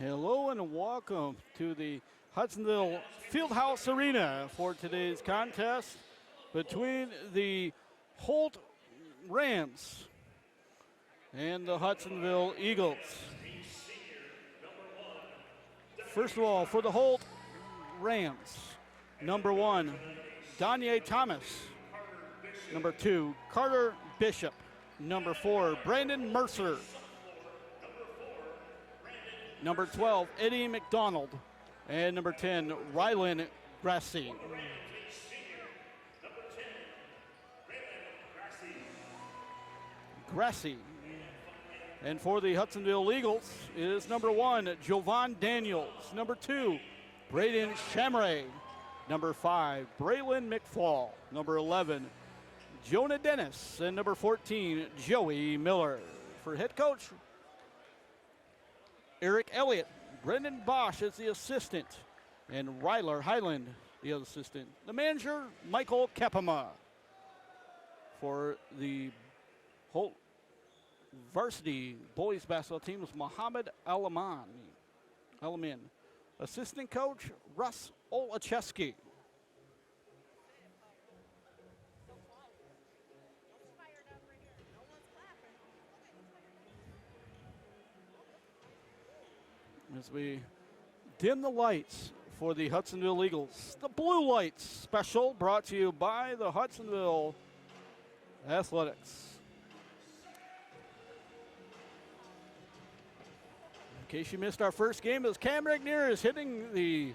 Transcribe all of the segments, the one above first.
Hello and welcome to the Hudsonville Fieldhouse Arena for today's contest between the Holt Rams and the Hudsonville Eagles. First of all, for the Holt Rams, number 1, Danye Thomas. Number 2, Carter Bishop. Number 4, Brandon Mercer. Number 12, Eddie McDonald. And number 10, Rylan Grassi. And for the Hudsonville Eagles is number 1, Jovan Daniels. Number 2, Braden Shamray. Number 5, Braylon McFall. Number 11, Jonah Dennis. And number 14, Joey Miller. For head coach, Eric Elliott. Brendan Bosch is the assistant. And Ryler Highland, the other assistant. The manager, Michael Kapama. For the Holt varsity boys basketball team is Muhammad Alamin. Assistant coach, Russ Olacheski. As we dim the lights for the Hudsonville Eagles, the blue lights special brought to you by the Hudsonville Athletics. In case you missed our first game, as Cam Regnier is hitting the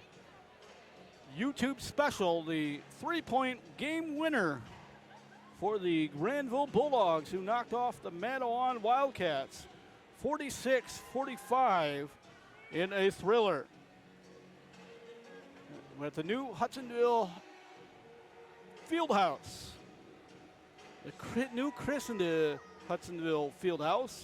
YouTube special, the three-point game winner for the Granville Bulldogs, who knocked off the Madawan Wildcats 46-45 in a thriller. At the new Hudsonville Fieldhouse, the new christened Hudsonville Fieldhouse,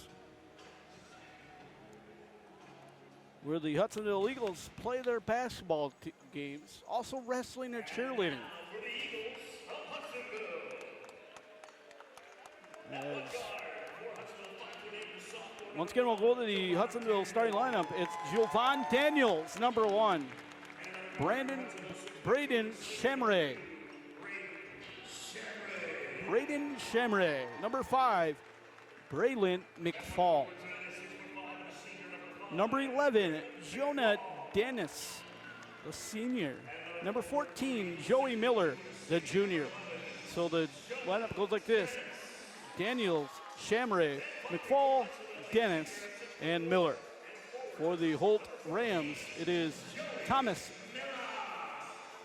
where the Hudsonville Eagles play their basketball games, also wrestling and cheerleading. Once again, we'll go to the Hudsonville starting lineup. It's Jovan Daniels, number 1. Braden Shamray. Number 5, Braylon McFall. Number 11, Jonah Dennis, the senior. Number 14, Joey Miller, the junior. So the lineup goes like this: Daniels, Shamray, McFall, Dennis, and Miller. For the Holt Rams, it is Thomas,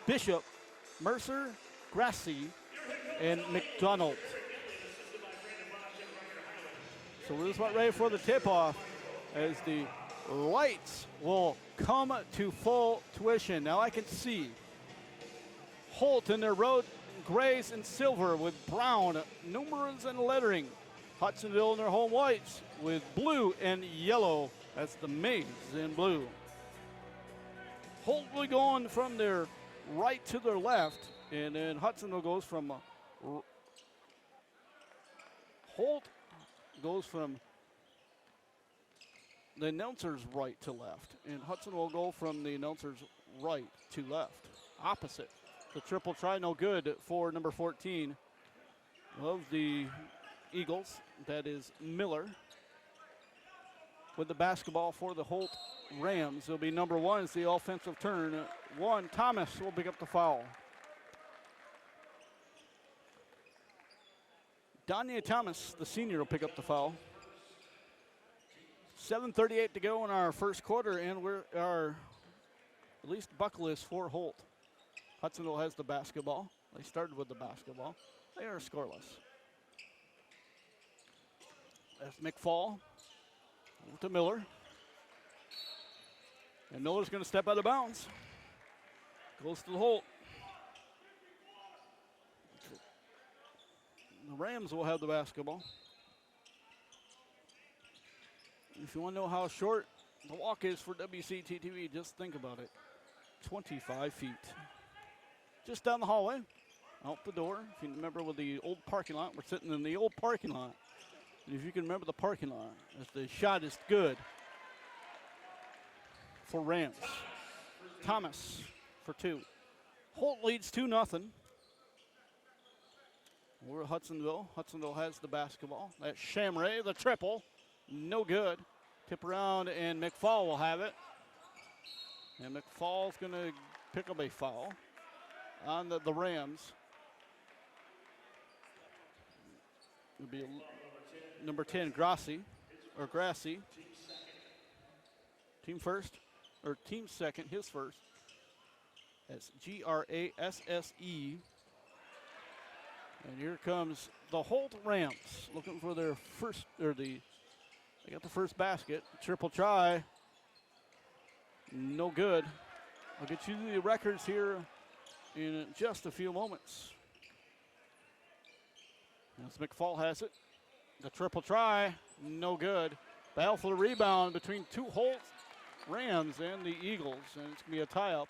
Bishop, Mercer, Grassi, and McDonald. So we're just about ready for the tip-off as the lights will come to full tuition. Now I can see Holt in their road grays and silver with brown numerals and lettering. Hudsonville in their home whites with blue and yellow. That's the maize in blue. Holt will go on from their right to their left, and then Hudsonville goes from Holt goes from the announcer's right to left, and Hudson will go from the announcer's right to left, opposite. The triple try, no good for number 14 of the Eagles. That is Miller. With the basketball for the Holt Rams, it'll be number 1 is the offensive turn. 1, Thomas will pick up the foul. Danye Thomas, the senior, will pick up the foul. 7:38 to go in our first quarter, and we're at least buckless for Holt. Hudsonville has the basketball. They started with the basketball. They are scoreless. That's McFall over to Miller. And Miller's going to step out of bounds. Goes to the Holt. The Rams will have the basketball. If you want to know how short the walk is for WCTV, just think about it. 25 feet. Just down the hallway, out the door. If you remember with the old parking lot, we're sitting in the old parking lot. And if you can remember the parking lot, if the shot is good, for Rams. Thomas for 2. Holt leads 2-0. We're at Hudsonville. Hudsonville has the basketball. That's Shamray, the triple. No good. Tip around, and McFall will have it. And McFall's going to pick up a foul on the Rams. It'll be number 10, Grassi. Team first, or team second, his first. That's Grasse. And here comes the Holt Rams looking for their first, they got the first basket. Triple try. No good. I'll get you the records here in just a few moments. As McFall has it. The triple try. No good. Battle for the rebound between 2 Holt Rams and the Eagles. And it's going to be a tie-up.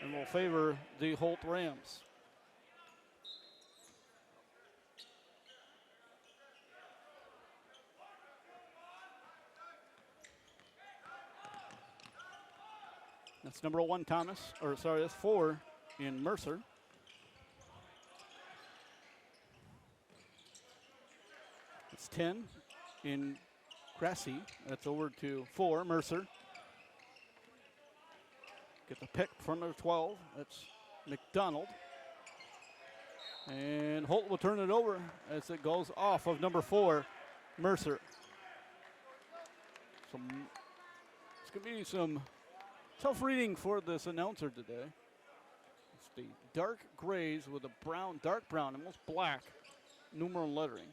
And will favor the Holt Rams. That's number 1, Thomas. That's 4 in Mercer. It's 10 in Grasse. That's over to 4, Mercer. Get the pick from number 12. That's McDonald. And Holt will turn it over as it goes off of number 4, Mercer. It's going to be some tough reading for this announcer today. It's the dark grays with a brown, dark brown, almost black numeral lettering.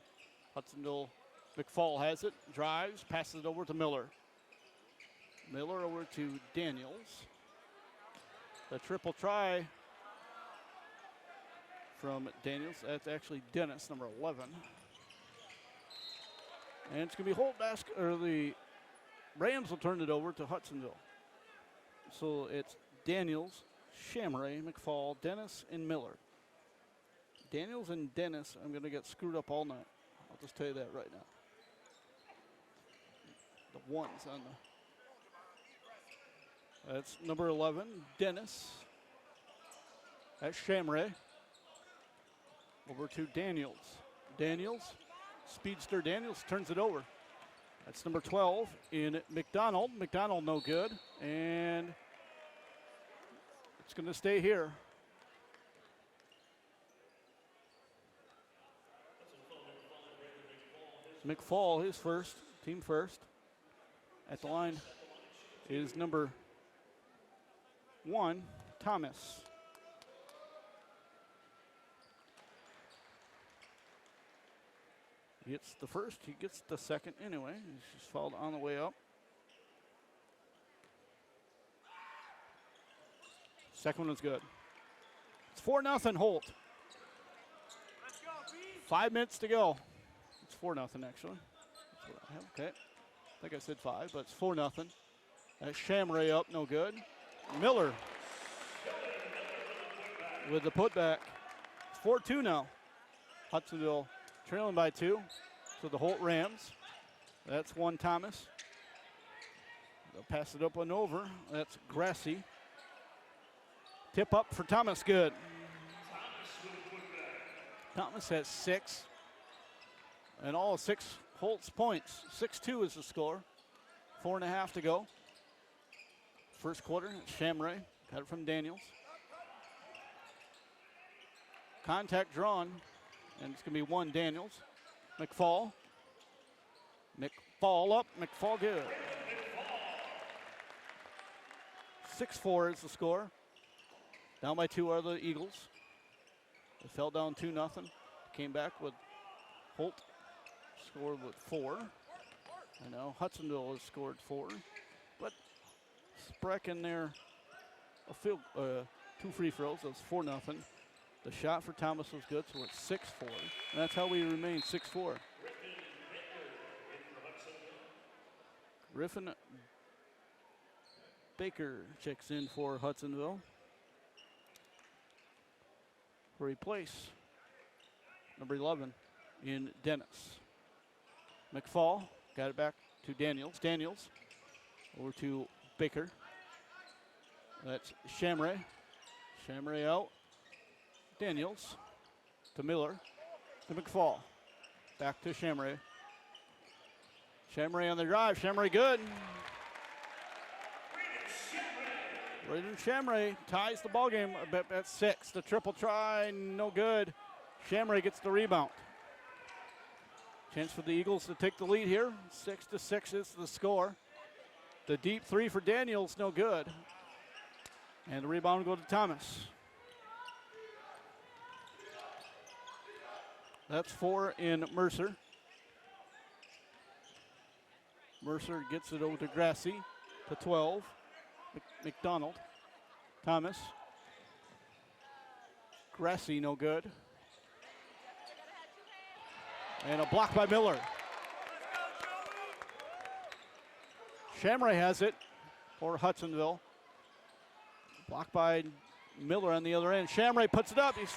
Hudsonville, McFall has it, drives, passes it over to Miller. Miller over to Daniels. The triple try from Daniels. That's actually Dennis, number 11. And it's going to be Holt the Rams will turn it over to Hudsonville. So it's Daniels, Shamray, McFall, Dennis, and Miller. Daniels and Dennis, I'm going to get screwed up all night. I'll just tell you that right now. The ones on the... That's number 11, Dennis. That's Shamray. Over to Daniels. Daniels, speedster Daniels turns it over. That's number 12 in McDonald. McDonald no good. And it's going to stay here. McFall, his first, team first. At the line is number 1, Thomas. He gets the first, he gets the second anyway. He's just fouled on the way up. Second one is good. It's 4-0 Holt. 5 minutes to go. It's 4-0 actually. That's what I have. Okay. I think I said 5, but it's 4-0. That's Shamray up, no good. Miller with the putback. It's 4-2 now. Hudsonville trailing by 2 to the Holt Rams. That's 1 Thomas. They'll pass it up and over. That's Grasse. Tip up for Thomas, good. Thomas has 6. And all 6 Holt's points. 6-2 is the score. 4.5 to go. First quarter, Shamray got it from Daniels. Contact drawn, and it's going to be 1 Daniels. McFall. McFall up, McFall good. 6-4 is the score. Down by 2 are the Eagles. They fell down 2-0. Came back with Holt. Scored with 4. I know Hudsonville has scored 4. But Spreck in there, 2 free throws. That was 4-0. The shot for Thomas was good, so it's 6-4. And that's how we remain 6-4. Griffin Baker checks in for Hudsonville. Replace number 11 in Dennis. McFall got it back to Daniels. Daniels over to Baker. That's Shamray. Shamray out. Daniels to Miller to McFall. Back to Shamray. Shamray on the drive. Shamray good. Braden Shamray ties the ball game at 6. The triple try, no good. Shamray gets the rebound. Chance for the Eagles to take the lead here. 6-6 is the score. The deep three for Daniels, no good. And the rebound will go to Thomas. That's 4 in Mercer. Mercer gets it over to Grassi to 12. McDonald. Thomas. Grassi, no good. And a block by Miller. Shamray has it for Hudsonville. Blocked by Miller on the other end. Shamray puts it up. He's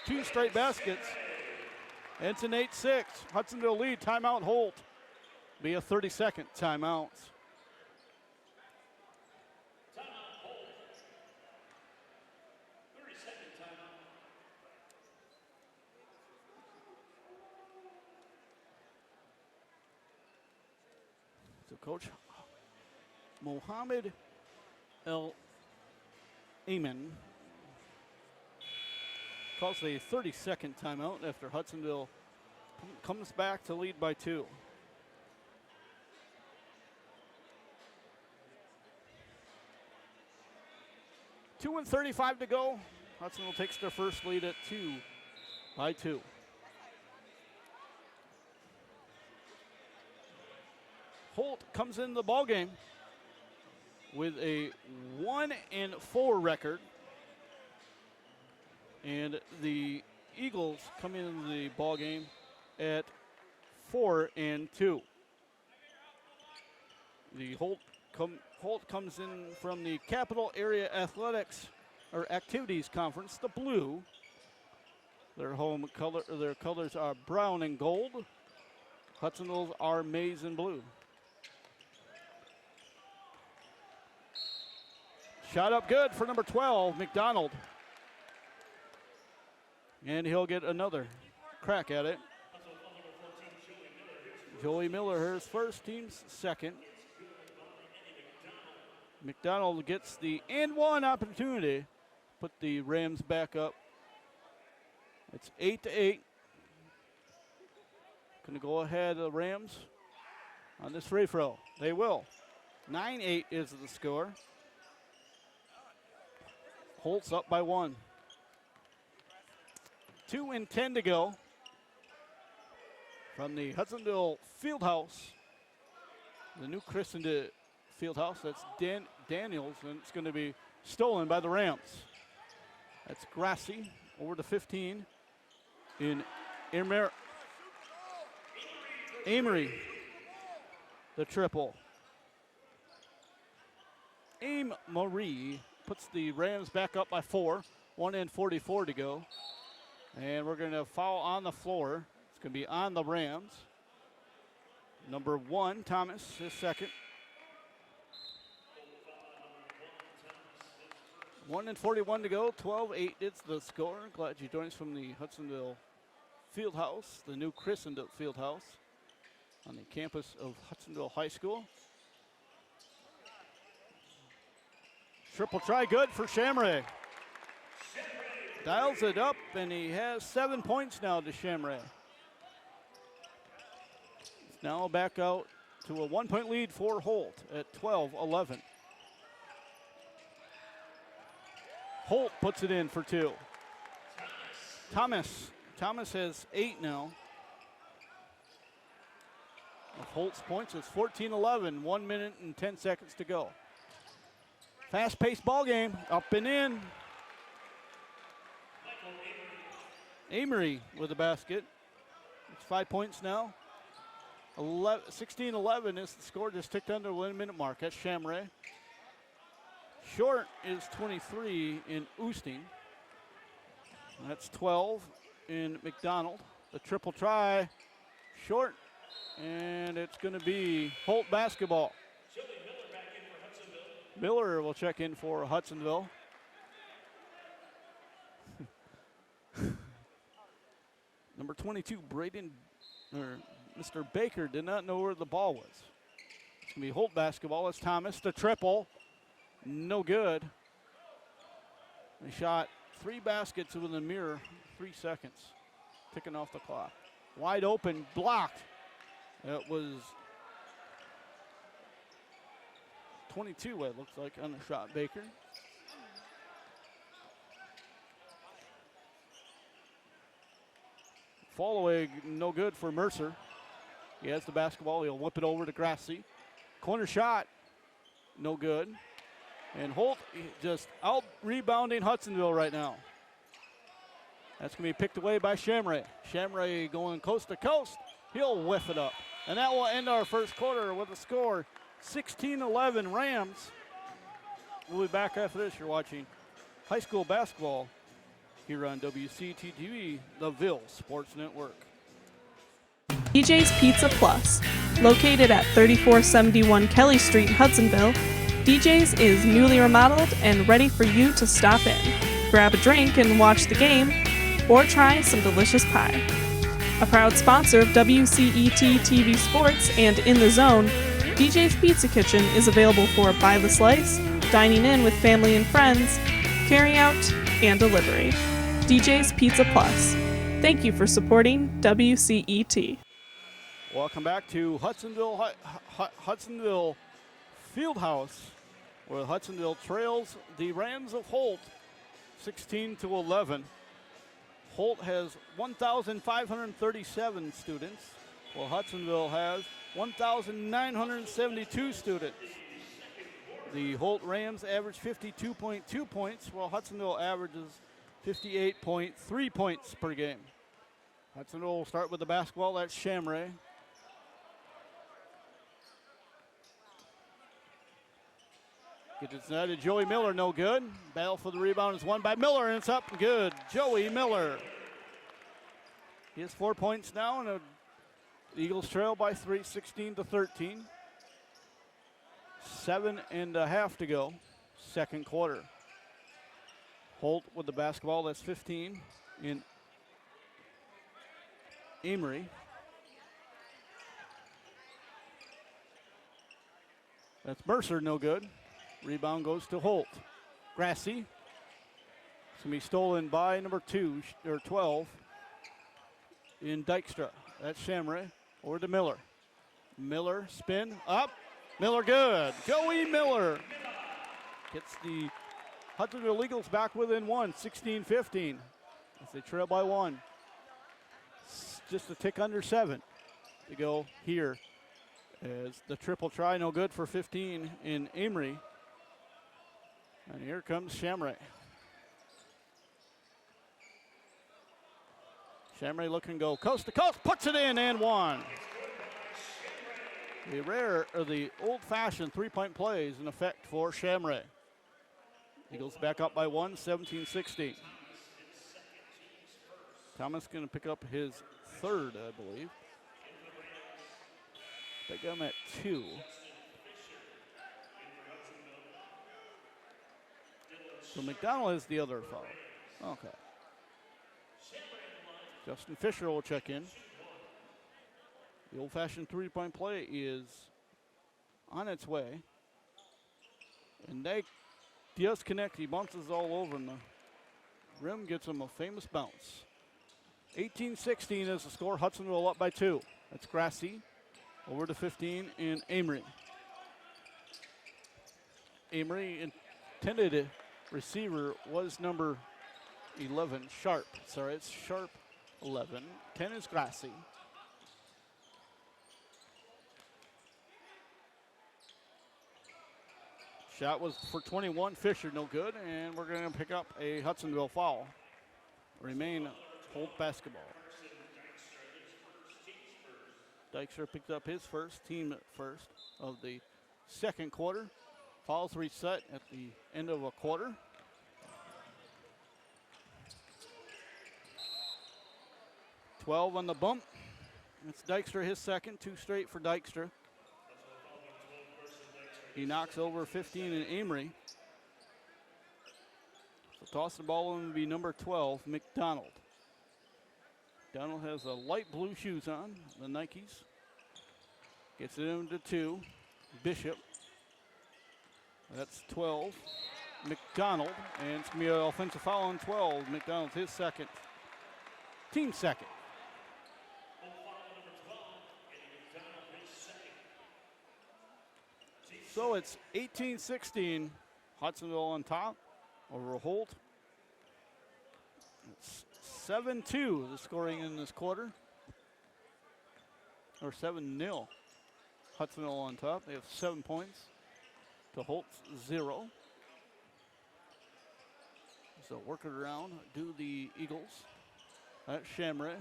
2 straight baskets. It's an 8-6. Hudsonville lead. Timeout Holt. Be a 30-second timeout. So Coach Mohammed El Amen calls a 30-second timeout after Hudsonville comes back to lead by 2. Two and 35 to go. Hudsonville takes their first lead at 2. Holt comes in the ball game with a 1-4 record, and the Eagles come in the ball game at 4-2. The Holt comes in from the Capital Area Athletics or Activities Conference, the blue. Their home color, their colors are brown and gold. Hudsonville's are maize and blue. Shot up good for number 12, McDonald. And he'll get another crack at it. Joey Miller, his first, team's second. McDonald gets the and one opportunity. Put the Rams back up. It's 8-8. Gonna go ahead of the Rams on this free throw. They will. 9-8 is the score. Holt's up by 1. 2 and 10 to go from the Hudsonville Fieldhouse. The new christened Fieldhouse. That's Daniels, and it's going to be stolen by the Rams. That's Grassi over to 15 in Amory. The triple. Amory puts the Rams back up by 4. 1:44 to go. And we're going to foul on the floor. It's going to be on the Rams. Number 1, Thomas, his second. 1:41 to go. 12-8 is the score. Glad you joined us from the Hudsonville Fieldhouse, the new christened Fieldhouse on the campus of Hudsonville High School. Triple try good for Shamray. Dials it up, and he has 7 points now to Shamray. It's now back out to a 1-point lead for Holt at 12-11. Holt puts it in for 2. Thomas has 8 now. Of Holt's points, it's 14-11, 1 minute and 10 seconds to go. Fast-paced ball game, up and in. Amory with the basket. It's 5 points now. 16-11 is the score, just ticked under the 1 minute mark. That's Shamray. Short is 23 in Oosting. That's 12 in McDonald. The triple try, short, and it's going to be Holt basketball. Miller will check in for Hudsonville. Number 22, Mr. Baker did not know where the ball was. It's going to be Holt basketball. It's Thomas, the triple. No good. He shot 3 baskets with a mirror, 3 seconds. Ticking off the clock. Wide open, blocked. It was 22, it looks like, on the shot, Baker. Fall away, no good for Mercer. He has the basketball. He'll whip it over to Grassi. Corner shot, no good. And Holt just out rebounding Hudsonville right now. That's going to be picked away by Shamray. Shamray going coast to coast. He'll whiff it up. And that will end our first quarter with a score 16-11 Rams. We'll be back after this. You're watching high school basketball here on WCTV, the Ville Sports Network. DJ's Pizza Plus. Located at 3471 Kelly Street, Hudsonville, DJ's is newly remodeled and ready for you to stop in. Grab a drink and watch the game, or try some delicious pie. A proud sponsor of WCET TV Sports and In the Zone, DJ's Pizza Kitchen is available for by the slice, dining in with family and friends, carry out, and delivery. DJ's Pizza Plus. Thank you for supporting WCET. Welcome back to Hudsonville Fieldhouse, where Hudsonville trails the Rams of Holt 16-11. Holt has 1,537 students, while Hudsonville has 1,972 students. The Holt Rams average 52.2 points, while Hudsonville averages 58.3 points per game. Hudsonville will start with the basketball. That's Shamray. Gets it to Joey Miller, no good. Battle for the rebound is won by Miller, and it's up and good. Joey Miller. He has 4 points now, and the Eagles trail by 3, 16-13. 7.5 to go, second quarter. Holt with the basketball, that's 15 in Amory. That's Mercer, no good. Rebound goes to Holt. Grassi. It's going to be stolen by number 12 in Dykstra. That's Shamray. Over to Miller. Miller, spin, up. Miller good. Joey Miller gets the Hudsonville Eagles back within 1, 16-15. As they trail by 1. Just a tick under 7 to go here. As the triple try, no good for 15 in Amory. And here comes Shamray. Shamray looking to go coast to coast, puts it in and one. The old-fashioned three-point play is in effect for Shamray. Eagles back up by 1, 17-16. Thomas going to pick up his third, I believe. They got him at 2. So McDonald is the other foul. Okay. Justin Fisher will check in. The old-fashioned three-point play is on its way. And they just connect. He bounces all over, and the rim gets him a famous bounce. 18-16 is the score. Hudsonville up by 2. That's Grassi. Over to 15 in Amory. Amory intended receiver was number 11, Sharp. Sorry, it's Sharp 11. 10 is Grassi. Shot was for 21, Fisher, no good, and we're going to pick up a Hudsonville foul. Remain Holt basketball. Dykstra picked up his first, team first of the second quarter. Fouls reset at the end of a quarter. $12 on the bump. It's Dykstra, his second, 2 straight for Dykstra. He knocks over 15 in Amory. So tossing the ball in will be number 12, McDonald. McDonald has the light blue shoes on, the Nikes. Gets it into 2. Bishop. That's 12. McDonald. And it's going to be an offensive foul on 12. McDonald's his second. Team second. So it's 18-16. Hudsonville on top over Holt. It's 7-2 the scoring in this quarter. Or 7-0. Hudsonville on top. They have 7 points to Holt's 0. So work it around. Do the Eagles. That's Shamray.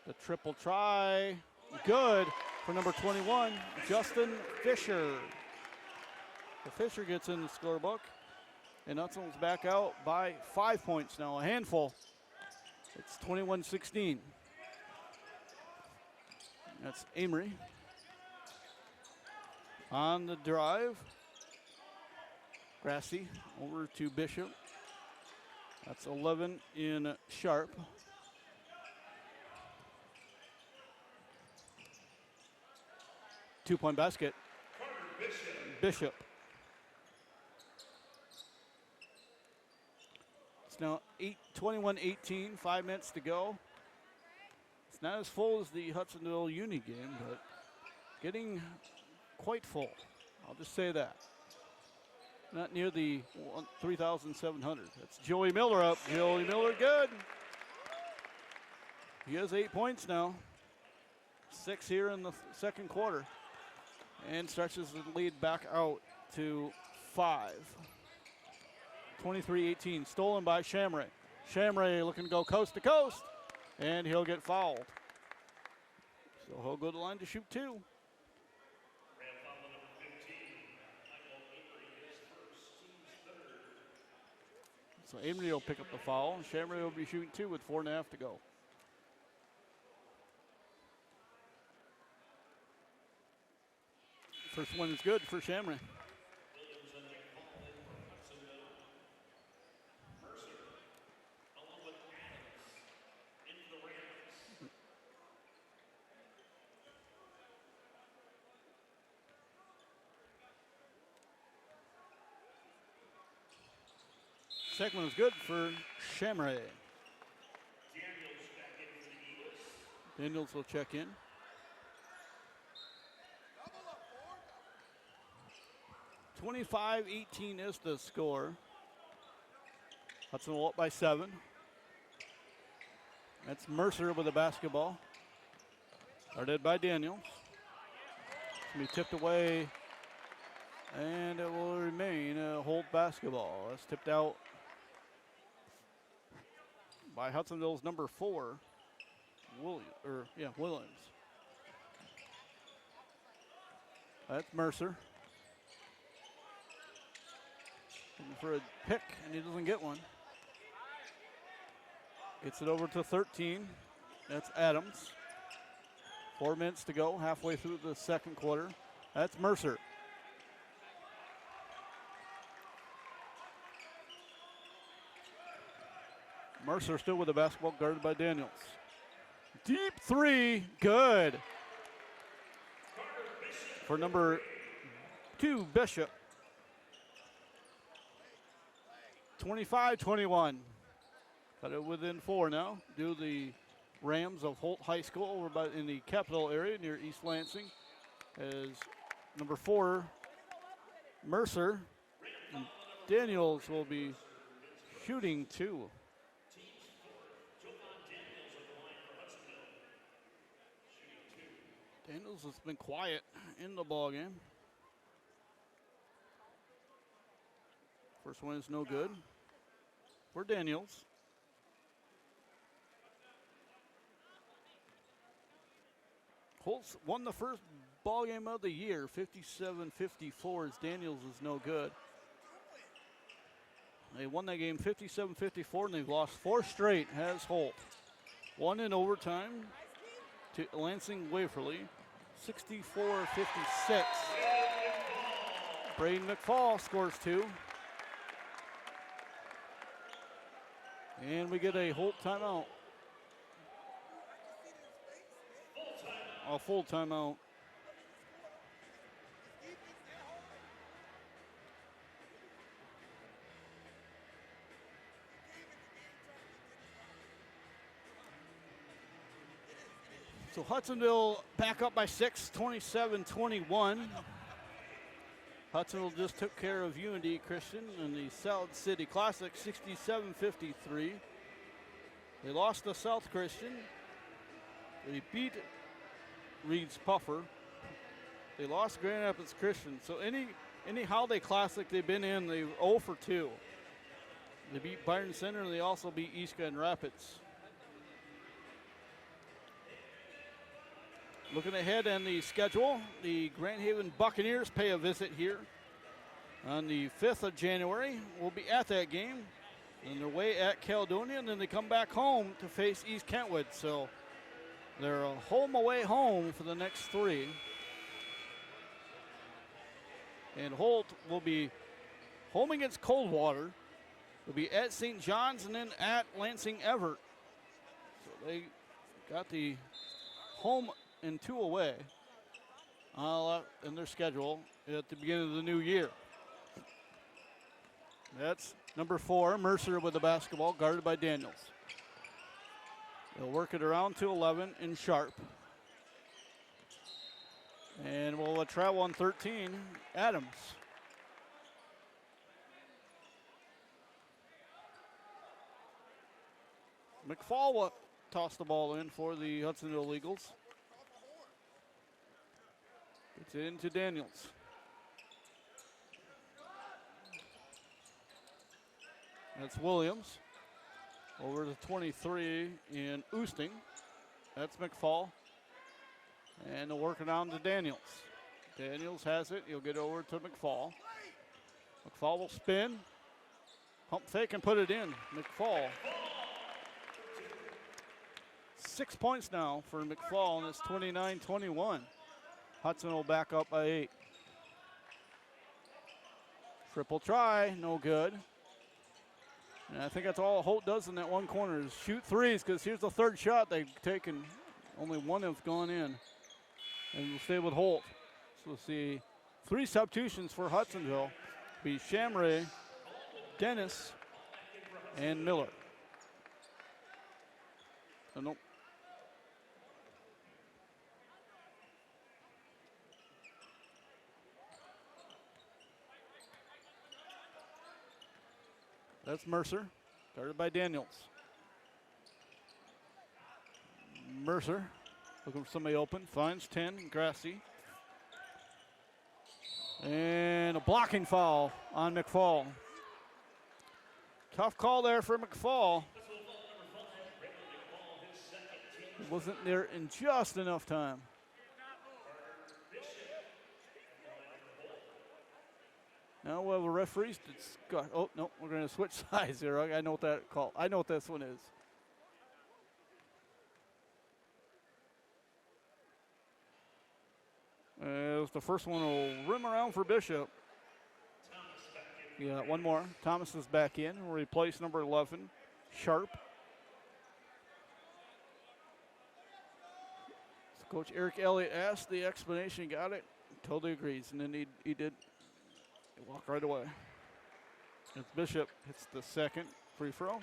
The triple try. Good for number 21, Justin Fisher. The Fisher gets in the scorebook. And Hudsonville's back out by 5 points now. A handful. It's 21-16. That's Amory. On the drive. Grassy over to Bishop. That's 11 in Sharp. Two-point basket. Bishop. It's now 21-18, 5 minutes to go. It's not as full as the Hudsonville Uni game, but getting quite full. I'll just say that. Not near the 3,700. That's Joey Miller up. Joey Miller good. He has 8 points now. 6 here in the second quarter. And stretches the lead back out to 5. 23-18, stolen by Shamray. Shamray looking to go coast to coast, and he'll get fouled. So he'll go to the line to shoot 2. So Amory will pick up the foul. Shamray will be shooting 2 with 4.5 to go. First one is good for Shamray. Second one is good for Shamray. Daniels will check in. (25-18) is the score. Hudsonville up by 7. That's Mercer with the basketball. Started by Daniels. It's going to be tipped away, and it will remain a Holt basketball. It's tipped out by Hudsonville's number 4, Williams. That's Mercer. Looking for a pick, and he doesn't get one. Gets it over to 13. That's Adams. 4 minutes to go, halfway through the second quarter. That's Mercer. Mercer still with the basketball, guarded by Daniels. Deep 3, good. For number 2, Bishop. 25-21. Got it within 4 now. Do the Rams of Holt High School over in the capital area near East Lansing. As number 4, Mercer. And Daniels will be shooting 2. Daniels has been quiet in the ball game. First one is no good for Daniels. Holt's won the first ball game of the year, 57-54, as Daniels is no good. They won that game 57-54, and they've lost 4 straight, has Holt. 1 in overtime to Lansing Waverly, 64-56. Braden McFall scores 2. And we get a Holt timeout. A full timeout. So Hudsonville back up by 6, 27-21. Hudsonville just took care of Unity Christian in the South City Classic, 67-53. They lost to South Christian. They beat Reed's Puffer. They lost Grand Rapids Christian. So any holiday classic they've been in, they 0 for 2. They beat Byron Center and they also beat East Grand Rapids. Looking ahead on the schedule, the Grand Haven Buccaneers pay a visit here on the 5th of January. We'll be at that game. And they're away at Caledonia, and then they come back home to face East Kentwood. So they're a home away home for the next 3. And Holt will be home against Coldwater. They'll be at St. John's and then at Lansing Everett. So they got the home and 2 away in their schedule at the beginning of the new year. That's number 4, Mercer with the basketball, guarded by Daniels. They'll work it around to 11 in Sharp. And we'll travel on 13, Adams. McFall will toss the ball in for the Hudsonville Eagles. It's into Daniels. That's Williams. Over to 23 in Oosting. That's McFall. And they'll work it on to Daniels. Daniels has it. He'll get over to McFall. McFall will spin. Pump fake and put it in. McFall. 6 points now for McFall, and it's 29-21. Hudson will back up by 8. Triple try, no good. And I think that's all Holt does in that one corner is shoot threes, because here's the third shot they've taken. Only one has gone in. And we'll stay with Holt. So we'll see 3 substitutions for Hudsonville. Be Shamray, Dennis, and Miller. Oh, nope. That's Mercer, guarded by Daniels. Mercer looking for somebody open, finds 10, Grassi. And a blocking foul on McFall. Tough call there for McFall. It wasn't there in just enough time. Now we'll have a referee. Oh, no, we're going to switch sides here. I know what that call. I know what this one is. As the first one will rim around for Bishop. Yeah, one more. Thomas is back in. We'll replace number 11, Sharp. So Coach Eric Elliott asked the explanation, got it, totally agrees, and then he did. He walked right away. As Bishop hits the second free throw.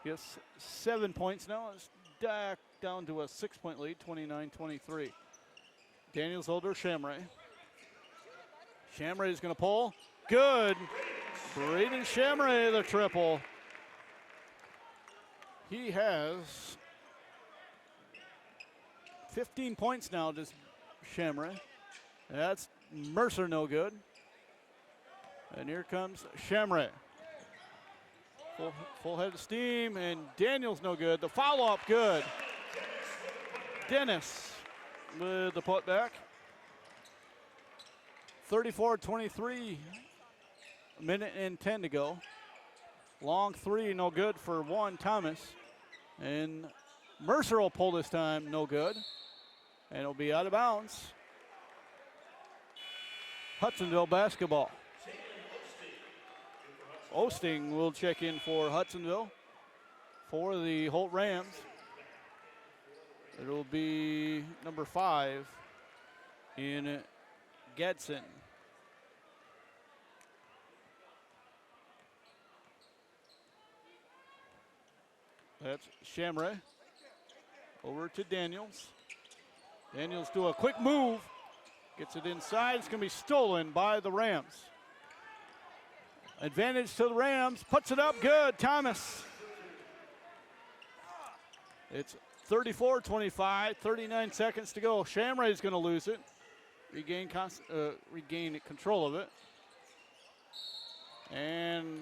He has 7 points now. It's down to a 6-point lead, 29-23. Daniels Holder, Shamray. Shamray is going to pull. Good. Braden Shamray, the triple. He has 15 points now, just Shamray. That's Mercer, no good. And here comes Shamray. Full head of steam, and Daniels no good. The follow-up good. Dennis with the putback. 34-23, a minute and 10 to go. Long three, no good for one, Thomas. And Mercer will pull this time, no good. And it'll be out of bounds. Hudsonville basketball. Osting will check in for Hudsonville. For the Holt Rams, it'll be number 5 in Gadsden. That's Shamray. Over to Daniels. Daniels do a quick move. Gets it inside. It's going to be stolen by the Rams. Advantage to the Rams. Puts it up good. Thomas. It's 34-25. 39 seconds to go. Shamray's going to lose it. Regain control of it. And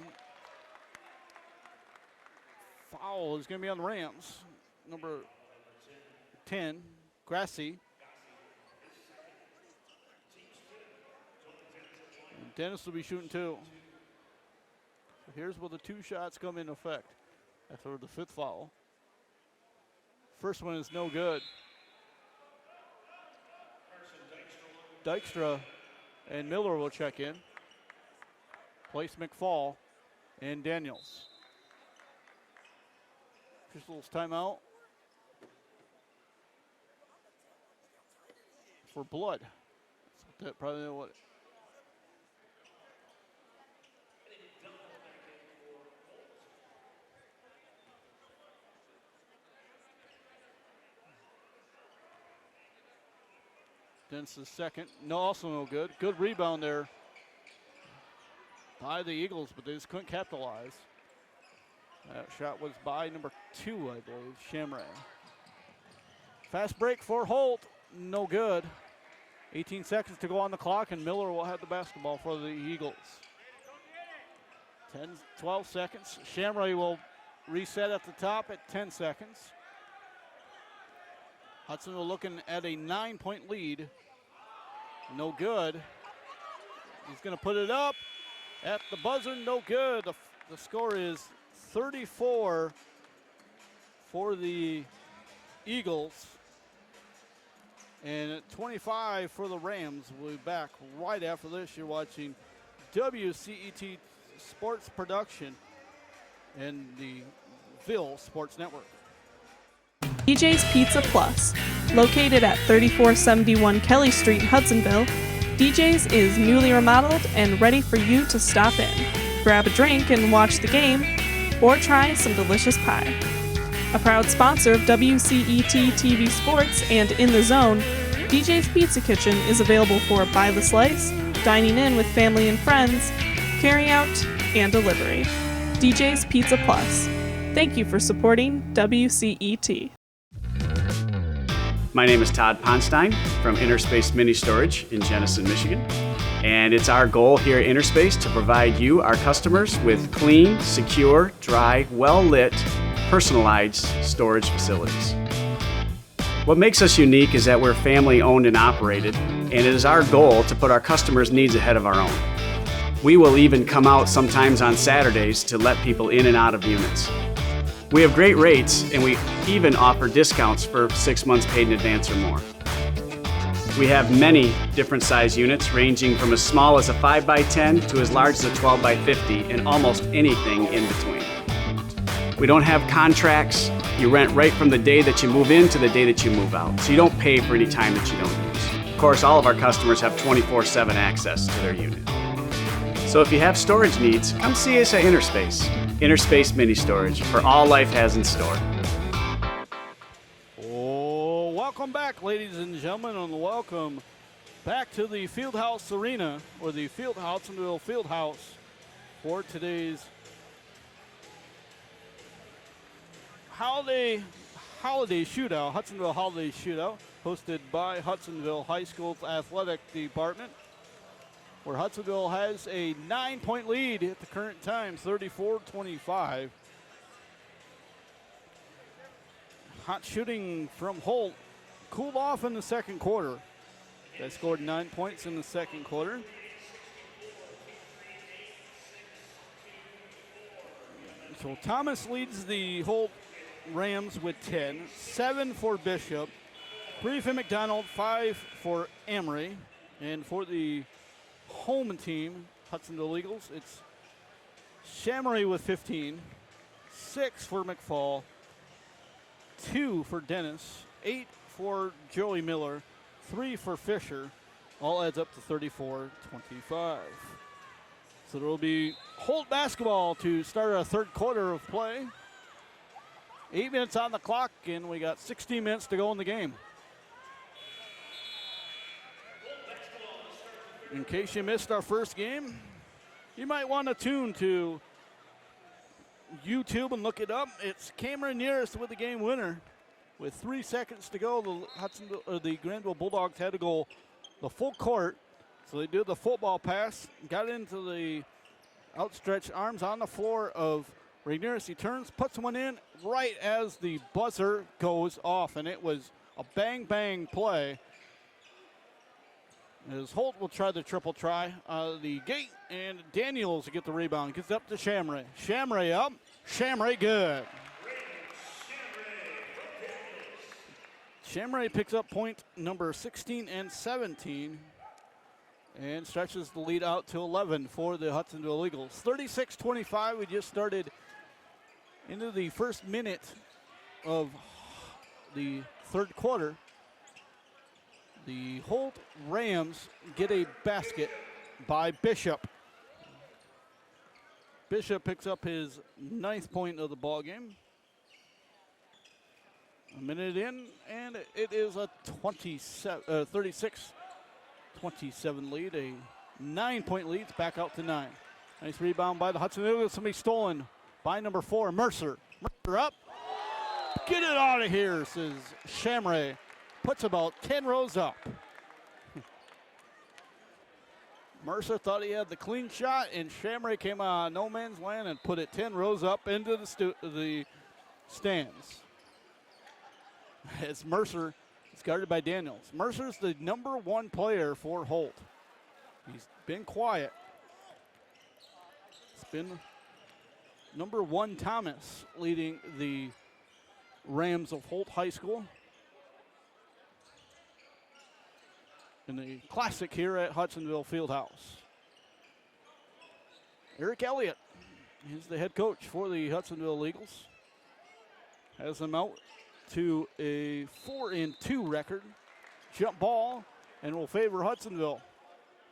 foul is going to be on the Rams. Number 10, Grassy. And Dennis will be shooting 2. So here's where the 2 shots come into effect after the 5th foul. First one is no good. Dykstra and Miller will check in. Place McFall and Daniels. Pistols timeout for blood. That's probably what. Dennis is second. No, also no good. Good rebound there by the Eagles, but they just couldn't capitalize. That shot was by number 2, I believe, Shamray. Fast break for Holt. No good. 18 seconds to go on the clock, and Miller will have the basketball for the Eagles. 12 seconds. Shamray will reset at the top at 10 seconds. Hudsonville looking at a 9-point lead. No good. He's going to put it up at the buzzer. No good. The score is 34 for the Eagles and 25 for the Rams. We'll be back right after this. You're watching WCET Sports Production and the Ville Sports Network. DJ's Pizza Plus. Located at 3471 Kelly Street, Hudsonville, DJ's is newly remodeled and ready for you to stop in. Grab a drink and watch the game, or try some delicious pie. A proud sponsor of WCET TV Sports and In the Zone, DJ's Pizza Kitchen is available for by the slice, dining in with family and friends, carry out, and delivery. DJ's Pizza Plus. Thank you for supporting WCET. My name is Todd Ponstein from Interspace Mini Storage in Jenison, Michigan. And it's our goal here at Interspace to provide you, our customers, with clean, secure, dry, well-lit, personalized storage facilities. What makes us unique is that we're family owned and operated, and it is our goal to put our customers' needs ahead of our own. We will even come out sometimes on Saturdays to let people in and out of units. We have great rates, and we even offer discounts for 6 months paid in advance or more. We have many different size units ranging from as small as a 5x10 to as large as a 12x50 and almost anything in between. We don't have contracts. You rent right from the day that you move in to the day that you move out, so you don't pay for any time that you don't use. Of course, all of our customers have 24/7 access to their unit. So if you have storage needs, come see us at Interspace. Interspace Mini Storage, for all life has in store. Oh, welcome back, ladies and gentlemen, and welcome back to the Fieldhouse Arena, or the Hudsonville Fieldhouse, for today's holiday shootout, Hudsonville Holiday Shootout, hosted by Hudsonville High School's athletic department, where Hudsonville has a 9-point lead at the current time, 34-25. Hot shooting from Holt cooled off in the second quarter. They scored 9 points in the second quarter. So Thomas leads the Holt Rams with 10, 7 for Bishop, 3 for McDonald, 5 for Emery, and for the home team, Hudsonville Eagles. It's Shamray with 15, 6 for McFall, 2 for Dennis, 8 for Joey Miller, 3 for Fisher. All adds up to 34-25. So there will be Holt basketball to start our third quarter of play. 8 minutes on the clock, and we got 16 minutes to go in the game. In case you missed our first game, you might want to tune to YouTube and look it up. It's Cameron Nearest with the game winner. With 3 seconds to go, the Granville Bulldogs had to go the full court. So they did the football pass, got into the outstretched arms on the floor of Ramirez. He turns, puts one in right as the buzzer goes off, and it was a bang-bang play. As Holt will try the triple try out of the gate, and Daniels will get the rebound. Gets up to Shamray. Shamray up. Shamray good. Shamray picks up point number 16 and 17 and stretches the lead out to 11 for the Hudsonville Eagles. 36-25. We just started into the first minute of the third quarter. The Holt Rams get a basket by Bishop. Bishop picks up his 9th point of the ball game. A minute in, and it is a 36-27 lead. A 9-point lead. It's back out to 9. Nice rebound by the Hudson Eagles. Somebody stolen by number 4, Mercer. Mercer up. Get it out of here, says Shamray. Puts about 10 rows up. Mercer thought he had the clean shot, and Shamray came on no man's land and put it 10 rows up into the stands. As Mercer is guarded by Daniels. Mercer's the number 1 player for Holt. He's been quiet. It's been number 1 Thomas leading the Rams of Holt High School in the Classic here at Hudsonville Fieldhouse. Eric Elliott is the head coach for the Hudsonville Eagles. Has them out to a 4-2 record. Jump ball, and will favor Hudsonville.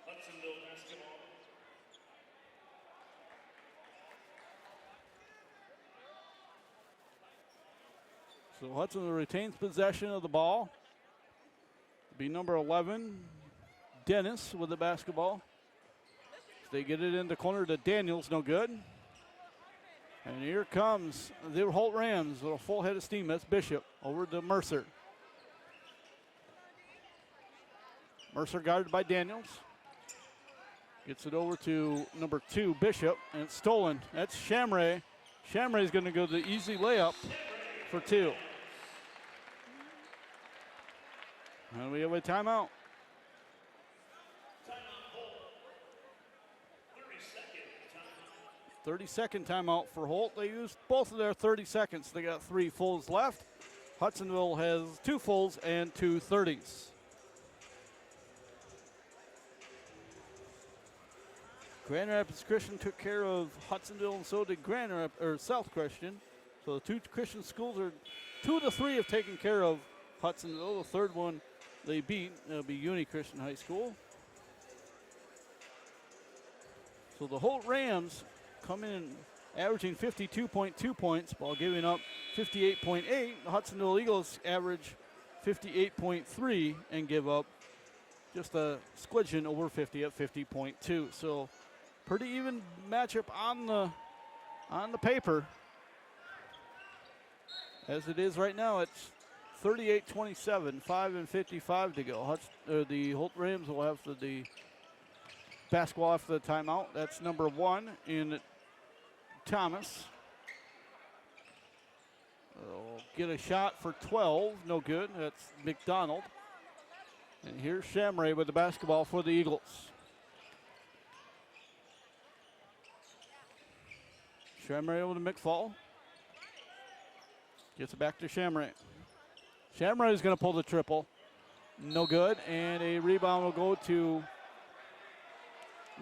Hudsonville basketball. So Hudsonville retains possession of the ball. Be number 11, Dennis with the basketball. They get it in the corner to Daniels, no good. And here comes the Holt Rams with a full head of steam. That's Bishop over to Mercer. Mercer guarded by Daniels. Gets it over to number 2, Bishop, and it's stolen. That's Shamray. Shamray's going to go the easy layup for 2. And we have a timeout. 30-second timeout for Holt. They used both of their 30 seconds. They got 3 fulls left. Hudsonville has 2 fulls and 2 30s. Grand Rapids Christian took care of Hudsonville, and so did South Christian. So the 2 Christian schools are 2 of the 3 have taken care of Hudsonville. The third one they beat. It'll be Uni Christian High School. So the Holt Rams come in averaging 52.2 points while giving up 58.8. The Hudsonville Eagles average 58.3 and give up just a squidgen over 50 at 50.2. So pretty even matchup on the paper. As it is right now, it's 38-27, 5:55 to go. The Holt Rams will have the basketball after the timeout. That's number 1 in Thomas. They'll get a shot for 12, no good. That's McDonald. And here's Shamray with the basketball for the Eagles. Shamray over to McFall. Gets it back to Shamray. Shamray is going to pull the triple. No good. And a rebound will go to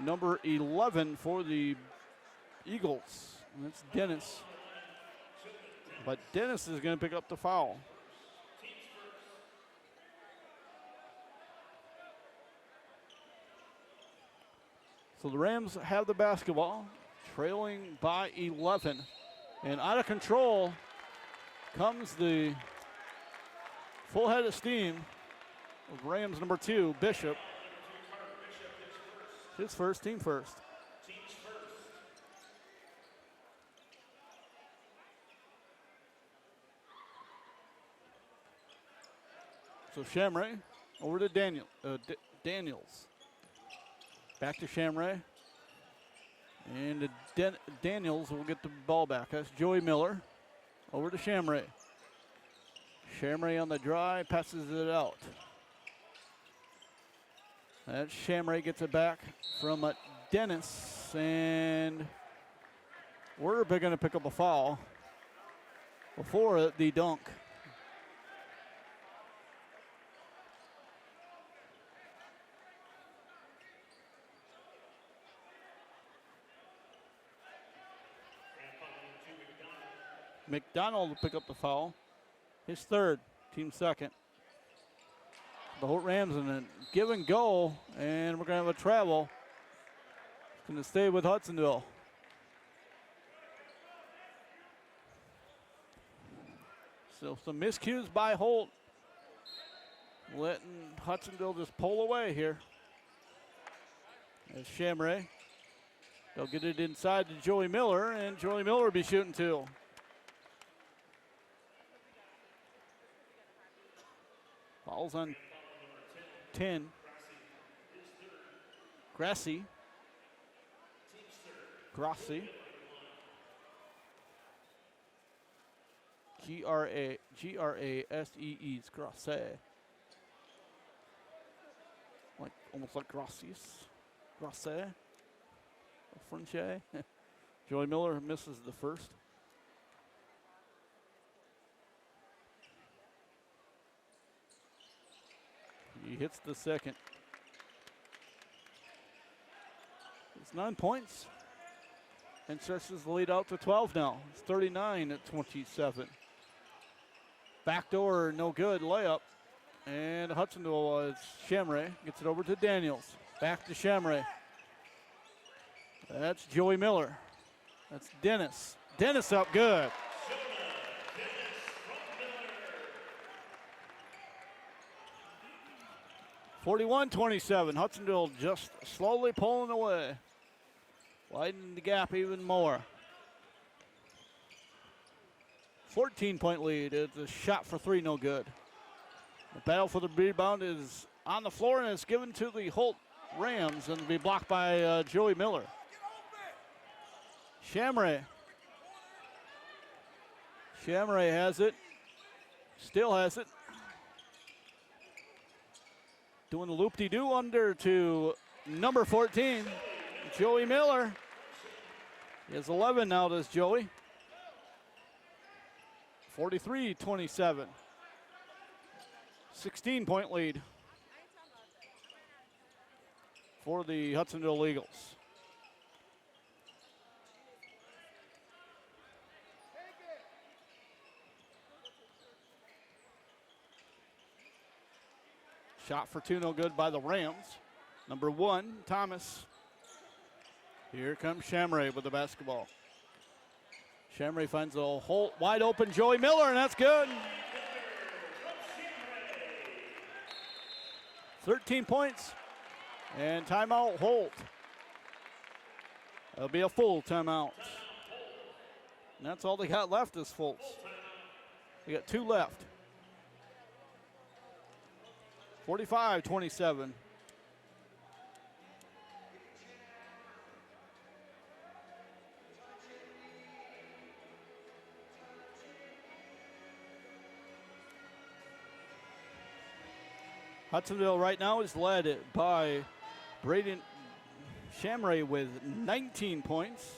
number 11 for the Eagles. And that's Dennis. But Dennis is going to pick up the foul. So the Rams have the basketball, trailing by 11. And out of control comes the full head of steam of Rams number 2, Bishop. His first, team first. So Shamray over to Daniels. Back to Shamray. And Daniels will get the ball back. That's Joey Miller. Over to Shamray. Shamray on the drive, passes it out. That Shamray gets it back from Dennis. And we're going to pick up a foul before the dunk. McDonald will pick up the foul. His third, team second. The Holt Rams in a give and go, and we're going to have a travel. It's going to stay with Hudsonville. So some miscues by Holt. Letting Hudsonville just pull away here. There's Shamray. They'll get it inside to Joey Miller, and Joey Miller will be shooting two. Fouls on 10. Grassi. Grassi. G-R-A-S-E-E. It's Grassi. Like, almost like Grassies. Grassi. French. Joey Miller misses the first. He hits the second. It's 9 points. And stretches the lead out to 12 now. It's 39-27. Backdoor, no good. Layup. And Hudsonville, Shamray gets it over to Daniels. Back to Shamray. That's Joey Miller. That's Dennis. Dennis up good. 41-27. Hudsonville just slowly pulling away. Widening the gap even more. 14-point lead. It's a shot for three, no good. The battle for the rebound is on the floor, and it's given to the Holt Rams, and it'll be blocked by Joey Miller. Shamray. Shamray has it. Still has it. Doing the loop-de-doo under to number 14, Joey Miller. He has 11 now, does Joey. 43-27. 16-point lead for the Hudsonville Eagles. Shot for two, no good by the Rams. Number 1, Thomas. Here comes Shamray with the basketball. Shamray finds a Holt wide open Joey Miller, and that's good. 13 points. And timeout Holt. It'll be a full timeout. And that's all they got left is fulls. They got 2 left. 45-27. Hudsonville right now is led by Braden Shamray with 19 points,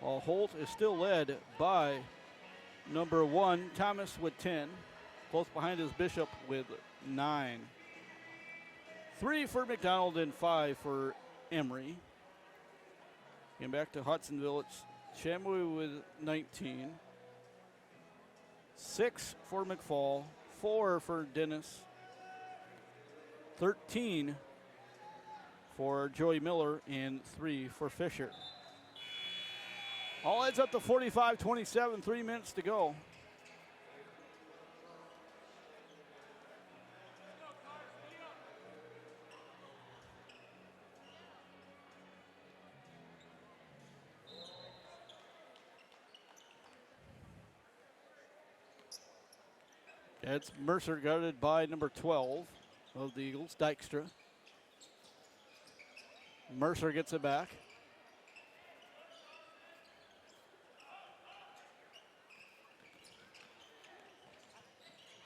while Holt is still led by number 1, Thomas with 10. Close behind is Bishop with 9. 3 for McDonald and 5 for Emory. Getting back to Hudsonville, it's Chamberlain with 19. 6 for McFall, 4 for Dennis, 13 for Joey Miller, and 3 for Fisher. All adds up to 45-27, 3 minutes to go. It's Mercer guarded by number 12 of the Eagles, Dykstra. Mercer gets it back.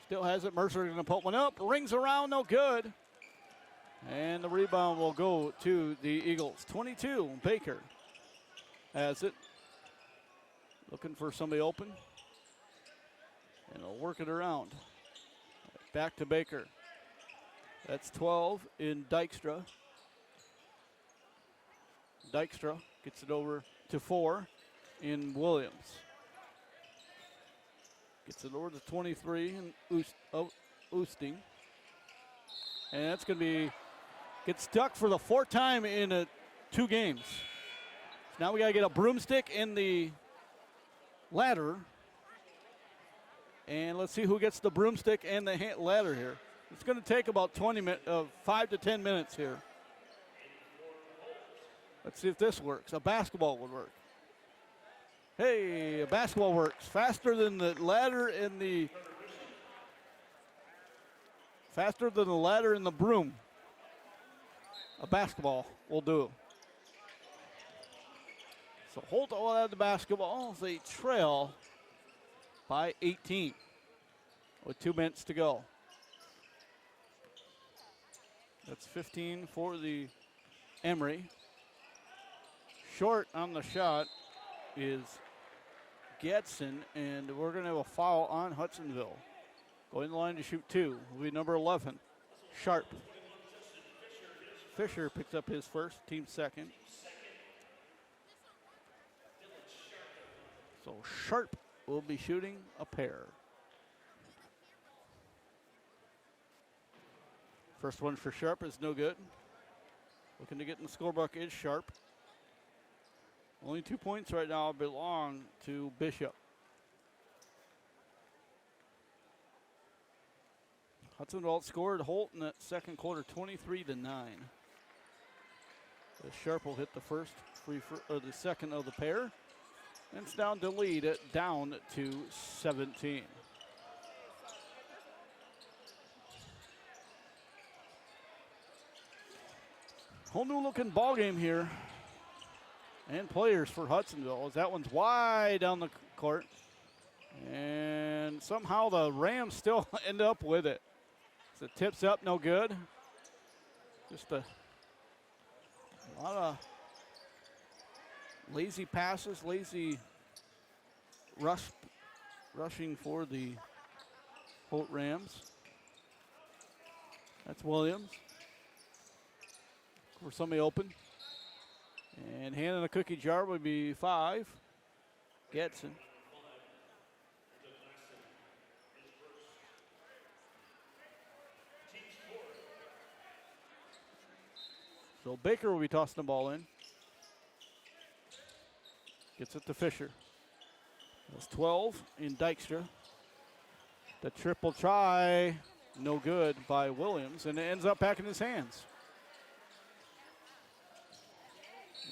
Still has it. Mercer going to put one up. Rings around, no good. And the rebound will go to the Eagles. 22, Baker has it. Looking for somebody open. And he'll work it around. Back to Baker. That's 12 in Dykstra. Dykstra gets it over to 4 in Williams. Gets it over to 23 in Oosting. And that's going to be, gets stuck for the 4th time in 2 games. So now we got to get a broomstick in the ladder. And let's see who gets the broomstick and the ladder here. It's going to take about 5 to 10 minutes here. Let's see if this works. A basketball would work. Hey, a basketball works faster than the ladder and the broom. A basketball will do. So Holt will have the basketball. They trail by 18 with 2 minutes to go. That's 15 for the Emory. Short on the shot is Gadsden, and we're going to have a foul on Hudsonville. Going the line to shoot 2 will be number 11, Sharp. Fisher picks up his first, team second. So Sharp will be shooting a pair. First one for Sharp is no good. Looking to get in the scorebook is Sharp. Only 2 points right now belong to Bishop. Hudsonville scored Holt in that second quarter 23-9. Sharp will hit the first the second of the pair. And it's down to lead it down to 17. Whole new looking ball game here. And players for Hudsonville as that one's wide down the court. And somehow the Rams still end up with it. So it tips up, no good. Just a lot of lazy passes, lazy rushing for the Holt Rams. That's Williams. For somebody open. And hand in a cookie jar would be 5. Getson. So Baker will be tossing the ball in. Gets it to Fisher. That's 12 in Dykstra. The triple try, no good by Williams, and it ends up back in his hands.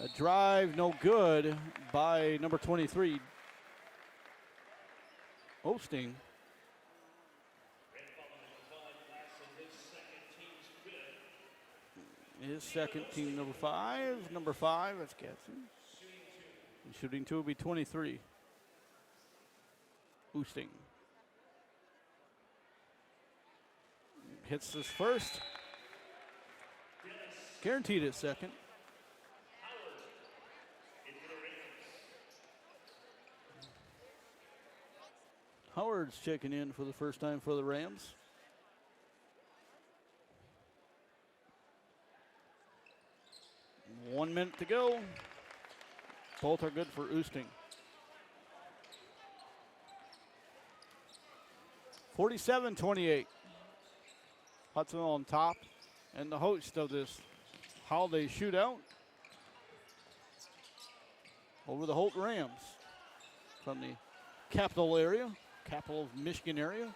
A drive, no good by number 23, Osting. His second, team number 5. Number 5, that's Gadsden. And shooting 2 will be 23. Osting. Hits his first. Guaranteed his second. Howard's checking in for the first time for the Rams. 1 minute to go. Both are good for Oosting. 47-28. Hudsonville on top and the host of this holiday shootout over the Holt Rams from the capital area, capital of Michigan area.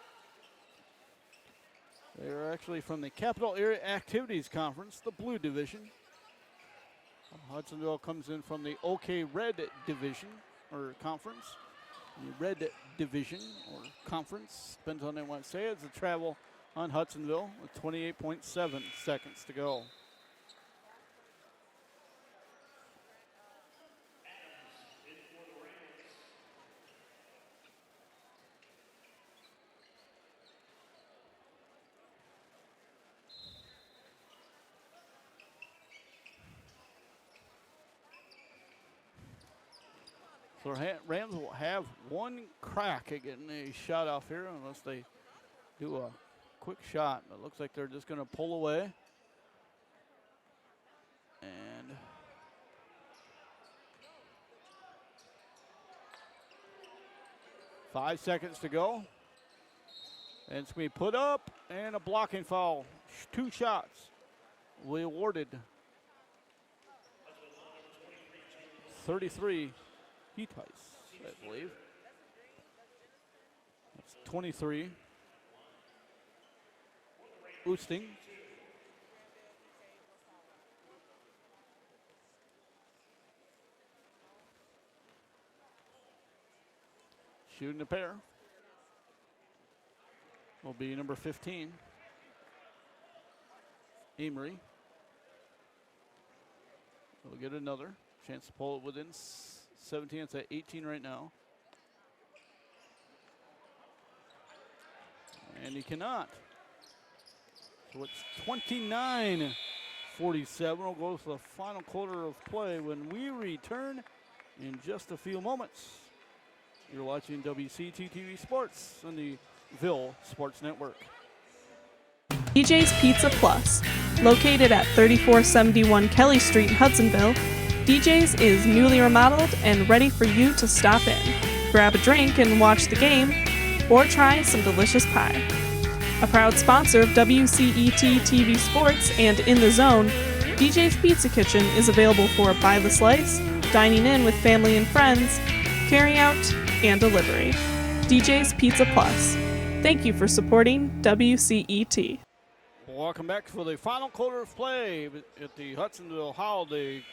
They're actually from the Capital Area Activities Conference, the Blue Division. Hudsonville comes in from the OK Red Division or Conference. The Red Division or Conference, depends on how they want to say it. It's a travel on Hudsonville with 28.7 seconds to go. So Rams will have one crack at getting a shot off here unless they do a quick shot. It looks like they're just going to pull away. And five seconds to go. And it's going to be put up and a blocking foul. Two shots will be awarded. 33 heat ice, I believe. That's 23. Oosting. Shooting a pair will be number 15, Emery. We'll get another chance to pull it within 17. It's at 18 right now. And he cannot. So it's 29-47. We'll go to the final quarter of play when we return in just a few moments. You're watching WCT TV Sports on the Ville Sports Network. DJ's Pizza Plus, located at 3471 Kelly Street, Hudsonville. DJ's is newly remodeled and ready for you to stop in. Grab a drink and watch the game, or try some delicious pie. A proud sponsor of WCET TV Sports and In the Zone, DJ's Pizza Kitchen is available for by the slice, dining in with family and friends, carry out, and delivery. DJ's Pizza Plus. Thank you for supporting WCET. Welcome back for the final quarter of play at the Hudsonville Holiday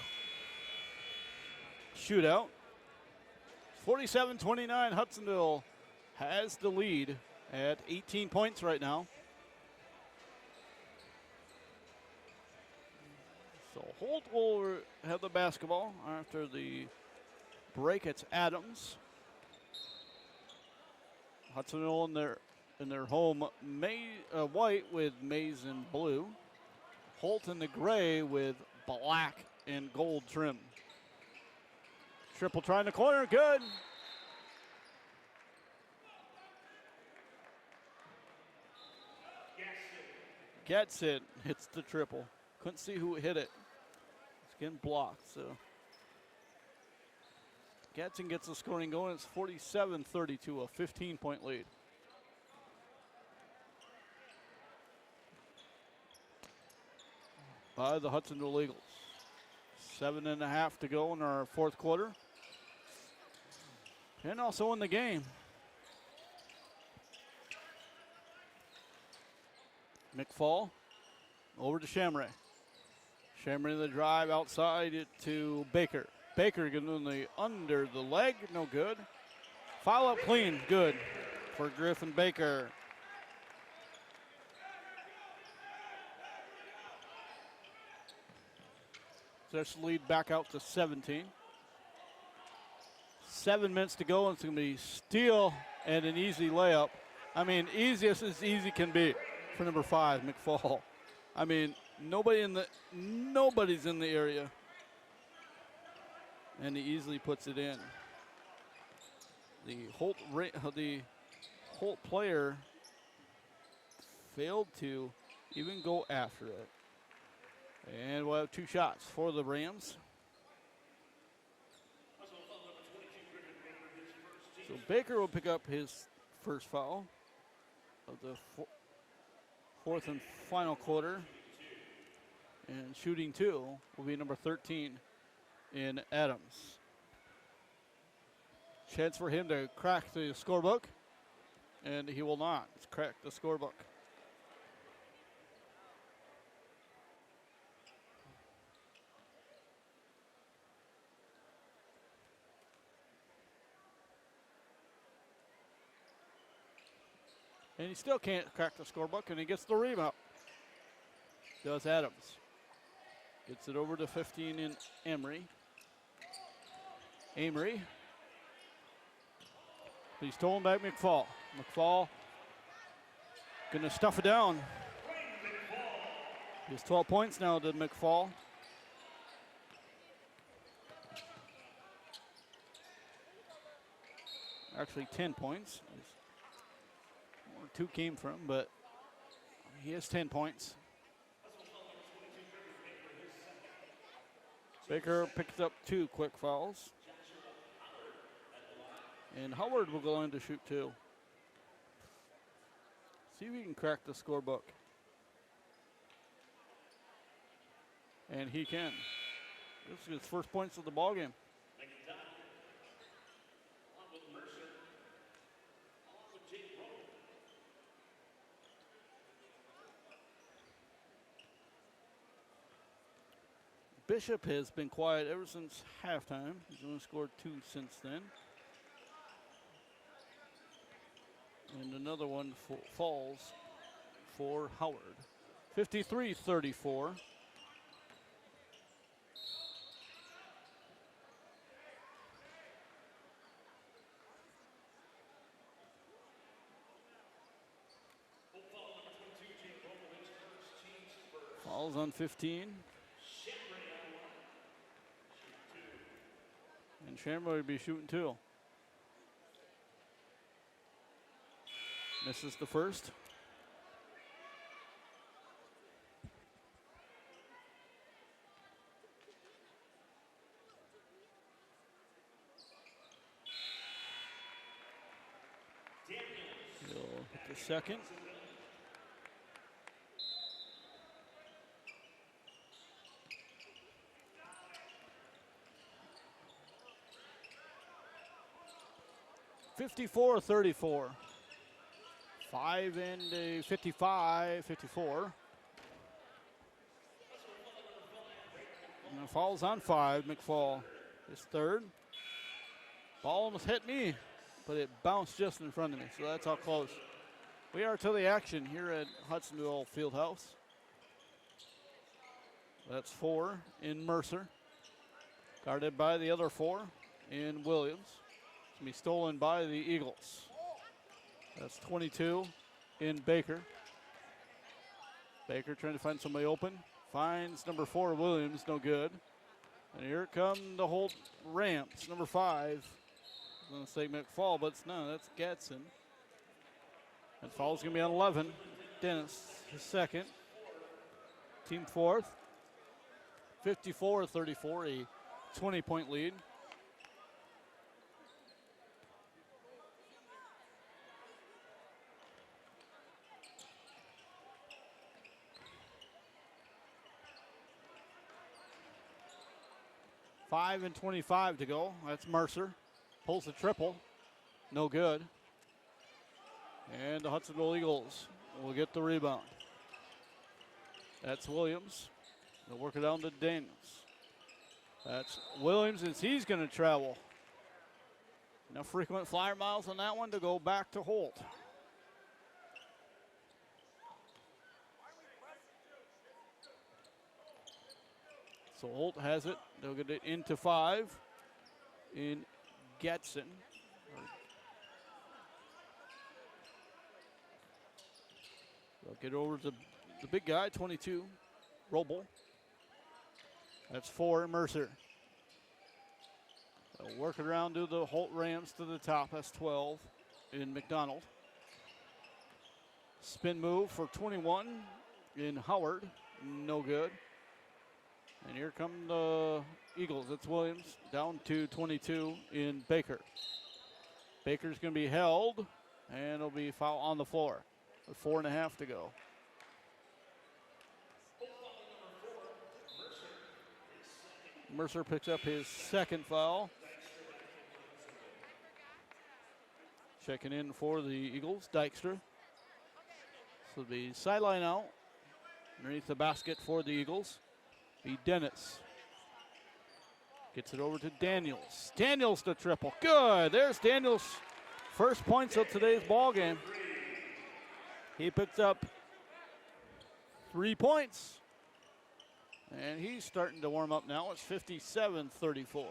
shootout. 47-29, Hudsonville has the lead at 18 points right now. So Holt will have the basketball after the break. It's Adams. Hudsonville in their home white with maize and blue. Holt in the gray with black and gold trim. Triple try in the corner, good. Gets it, hits the triple. Couldn't see who hit it. It's getting blocked, so. Gadsden gets the scoring going. It's 47-32, a 15-point lead. By the Hudsonville Eagles. 7.5 to go in our fourth quarter. And also in the game. McFall over to Shamray. Shamray the drive outside it to Baker. Baker getting the under the leg, no good. Foul up clean, good for Griffin Baker. Just lead back out to 17. 7 minutes to go, and it's going to be steal and an easy layup. I mean, easiest as easy can be for number 5, McFall. I mean, nobody's in the area. And he easily puts it in. The Holt player failed to even go after it. And we'll have 2 shots for the Rams. So Baker will pick up his first foul of the fourth and final quarter. And shooting 2 will be number 13 in Adams. Chance for him to crack the scorebook, and he will not crack the scorebook. And he still can't crack the scorebook, and he gets the rebound. Does Adams. Gets it over to 15 in Emery. He's stolen back McFall. McFall gonna stuff it down. He's 12 points now to McFall. Actually 10 points. Where 2 came from, but he has 10 points. Baker picks up 2 quick fouls. And Howard will go in to shoot 2. See if he can crack the scorebook. And he can. This is his first points of the ball game. Bishop has been quiet ever since halftime. He's only scored 2 since then. And another one falls for Howard. 53-34. Falls on 15. And Shamrock will be shooting 2. Misses the first. He'll hit the second. (54-34). 5 and a 55, 54. And falls on 5, McFall. His third. Ball almost hit me, but it bounced just in front of me, so that's how close. We are to the action here at Hudsonville Fieldhouse. That's 4 in Mercer. Guarded by the other 4 in Williams. It's going to be stolen by the Eagles. That's 22 in Baker. Baker trying to find somebody open. Finds number 4, Williams, no good. And here come the Holt Ramps, number 5. I'm going to say McFall, but it's no, that's Gadsden. And foul's going to be on 11. Dennis, his second. Team 4th. 54-34, a 20-point lead. Five and 25 to go. That's Mercer. Pulls the triple. No good. And the Hudsonville Eagles will get the rebound. That's Williams. They'll work it down to Daniels. That's Williams as he's going to travel. Enough frequent flyer miles on that one to go back to Holt. So Holt has it. They'll get it into 5 in Gadsden. They'll get over to the big guy, 22, Roble. That's 4 Mercer. They'll work it around to the Holt Rams to the top. That's 12 in McDonald. Spin move for 21 in Howard. No good. And here come the Eagles. It's Williams down to 22 in Baker. Baker's going to be held, and it'll be foul on the floor with 4.5 to go. Mercer picks up his second foul. Checking in for the Eagles, Dykstra. So the sideline out. Underneath the basket for the Eagles, be Dennis. Gets it over to Daniels. Daniels to triple. Good. There's Daniels' first points of today's ball game. He picks up 3 points. And he's starting to warm up now. It's 57-34.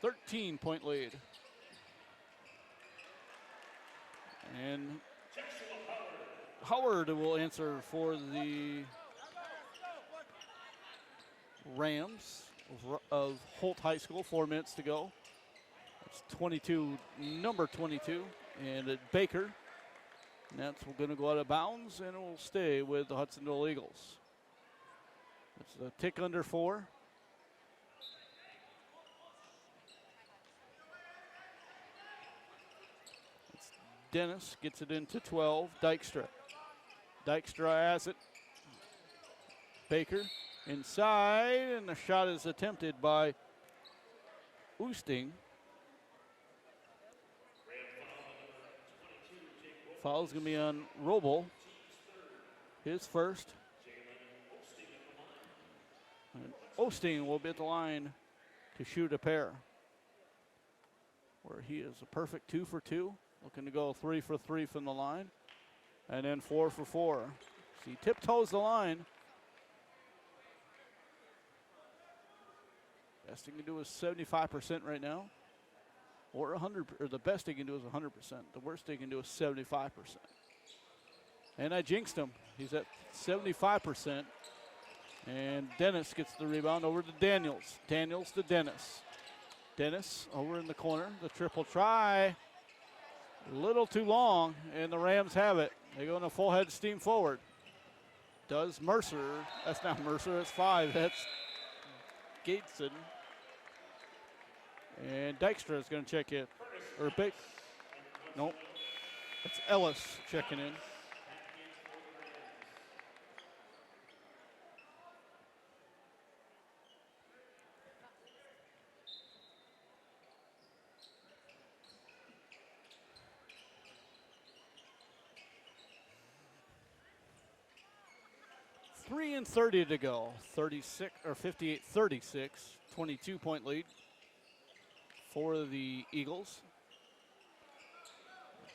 13-point lead. And Howard will answer for the Rams of Holt High School. 4 minutes to go. It's 22, number 22, and Baker. And that's going to go out of bounds, and it will stay with the Hudsonville Eagles. It's a tick under 4. It's Dennis gets it into 12. Dykstra. Dykstra has it. Baker inside, and the shot is attempted by Oosting. Foul's going to be on Roble, his first. And Osting will be at the line to shoot a pair, where he is a perfect 2 for 2, looking to go 3 for 3 from the line, and then 4 for 4. So he tiptoes the line. Best he can do is 75% right now. Or 100, or the best he can do is 100%. The worst he can do is 75%. And I jinxed him. He's at 75%. And Dennis gets the rebound over to Daniels. Daniels to Dennis. Dennis over in the corner. The triple try. A little too long, and the Rams have it. They go in a full head steam forward. Does Mercer. That's not Mercer, that's 5. That's Gateson. And Dykstra is going to check in. Or Big. Nope. It's Ellis checking in. Three and 30 to go. 36 or 58-36. 22-point lead for the Eagles.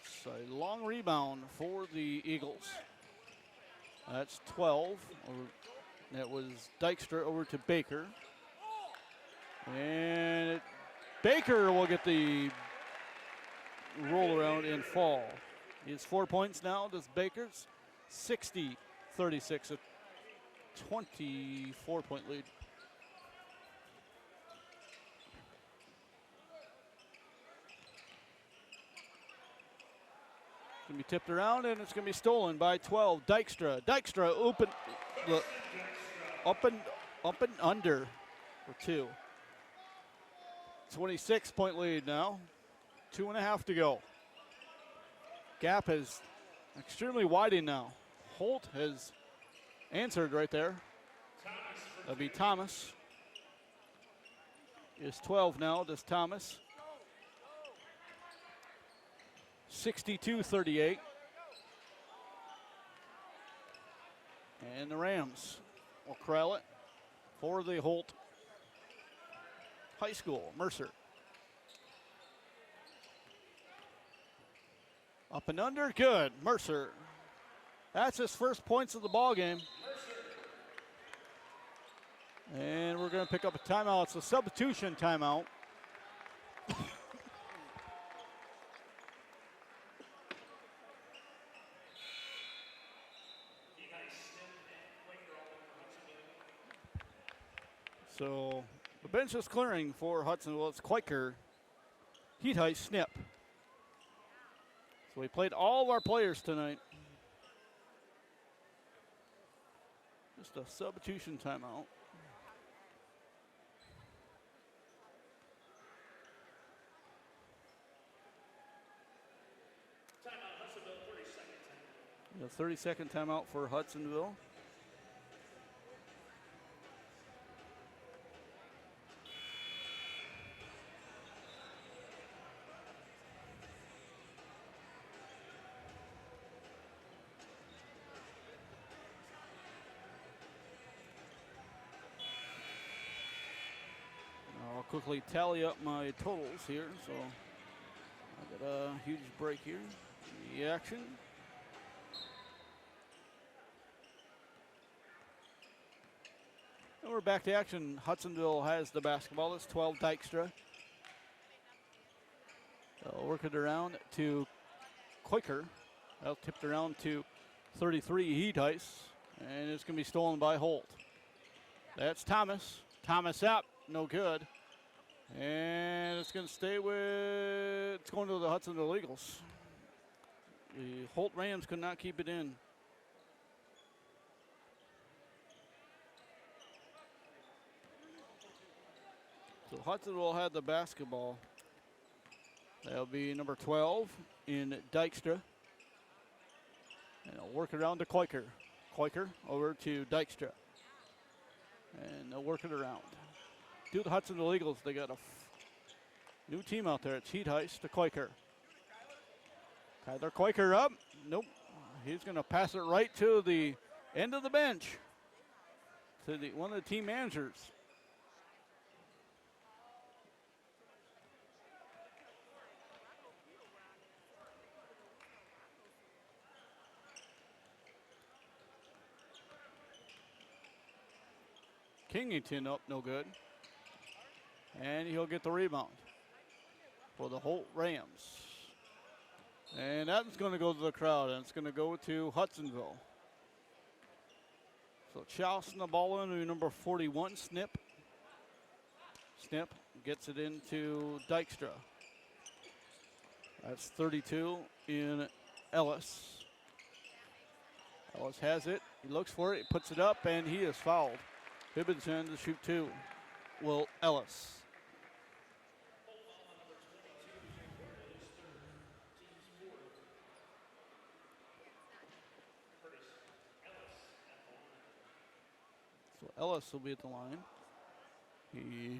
It's a long rebound for the Eagles. That's 12. That was Dykstra over to Baker. And Baker will get the roll around and fall. He has 4 points now. Does Baker's 60-36, a 24-point lead. Going to be tipped around, and it's going to be stolen by 12. Dykstra. Dykstra open, look, up and under for 2. 26-point lead now. 2.5 to go. Gap is extremely widened now. Holt has answered right there. That'll be Thomas. Is 12 now. Does Thomas. 62-38. And the Rams will corral it for the Holt High School. Mercer. Up and under, good. Mercer. That's his first points of the ball game. And we're going to pick up a timeout. It's a substitution timeout. So the bench is clearing for Hudsonville. It's Quaker, Heat Snip. So we played all of our players tonight. Just a substitution timeout. Timeout, Hudsonville, 30 seconds. A 30-second timeout for Hudsonville. I'll quickly tally up my totals here. So I got a huge break here. The action. And we're back to action. Hudsonville has the basketball. It's 12 Dykstra. They'll work it around to Quaker. They'll tip it around to 33 Heat-Ice. And it's going to be stolen by Holt. That's Thomas. Thomas up. No good. And it's going to stay with, it's going to the Hudsonville Eagles. The Holt Rams could not keep it in. So Hudsonville had the basketball. That'll be number 12 in Dykstra. And they'll work it around to Quaker. Quaker over to Dykstra. And they'll work it around. To the Hudsonville Eagles, they got a new team out there. It's Heat-Ice to Quaker. Kyler Quaker up. Nope. He's going to pass it right to the end of the bench. To one of the team managers. Kingington up, no good. And he'll get the rebound for the Holt Rams. And that's going to go to the crowd, and it's going to go to Hudsonville. So Charleston the ball in, number 41, Snip. Snip gets it into Dykstra. That's 32 in Ellis. Ellis has it. He looks for it. He puts it up, and he is fouled. Hibbenson to shoot two. Will Ellis. So Ellis will be at the line. He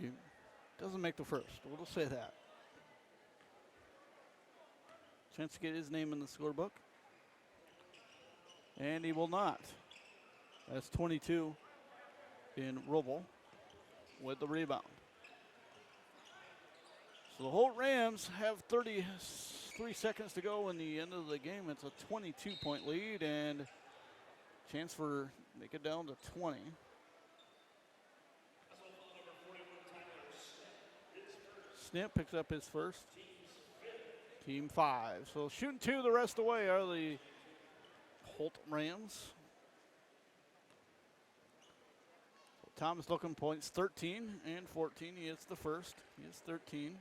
doesn't make the first. We'll just say that. Chance to get his name in the scorebook. And he will not. That's 22 in Roble with the rebound. So the Holt Rams have 33 seconds to go in the end of the game. It's a 22-point lead and chance for make it down to 20. Snip picks up his first. Team 5. So shooting two the rest of the way are the Holt Rams. So Thomas looking points 13 and 14. He hits the first. He hits 13.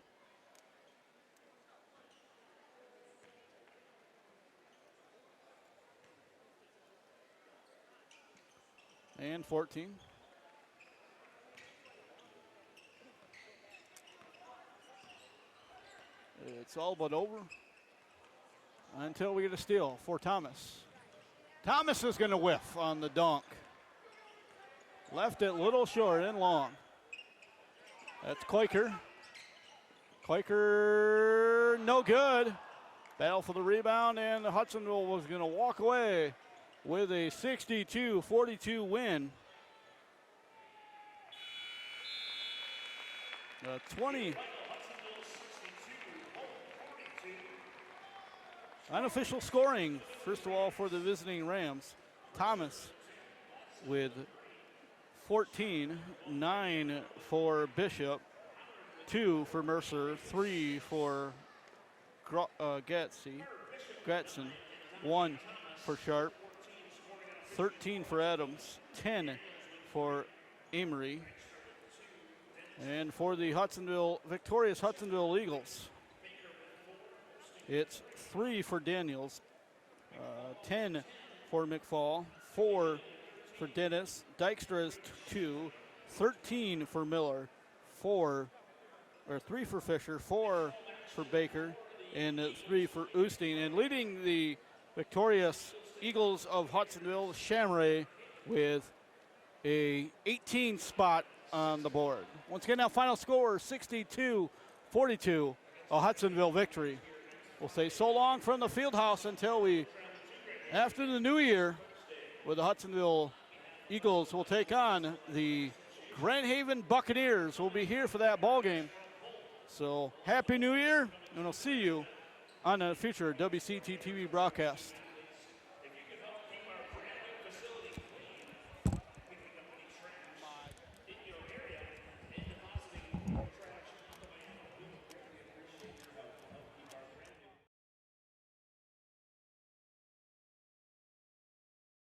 And 14. It's all but over until we get a steal for Thomas. Thomas is going to whiff on the dunk. Left it little short and long. That's Quaker. Quaker, no good. Battle for the rebound, and Hudsonville was going to walk away with a 62-42 win. 20. Unofficial scoring, first of all, for the visiting Rams. Thomas with 14, 9 for Bishop, 2 for Mercer, 3 for Gretson, 1 for Sharp, 13 for Adams, 10 for Amory, and for the victorious Hudsonville Eagles, it's 3 for Daniels, 10 for McFall, 4 for Dennis. Dykstra is 2. 13 for Miller. 3 for Fisher. 4 for Baker. And 3 for Oosting. And leading the victorious Eagles of Hudsonville, Shamray, with a 18 spot on the board. Once again, now final score 62-42, a Hudsonville victory. We'll say so long from the field house until after the new year, where the Hudsonville Eagles will take on the Grand Haven Buccaneers. We'll be here for that ball game. So happy new year, and we'll see you on a future WCT TV broadcast.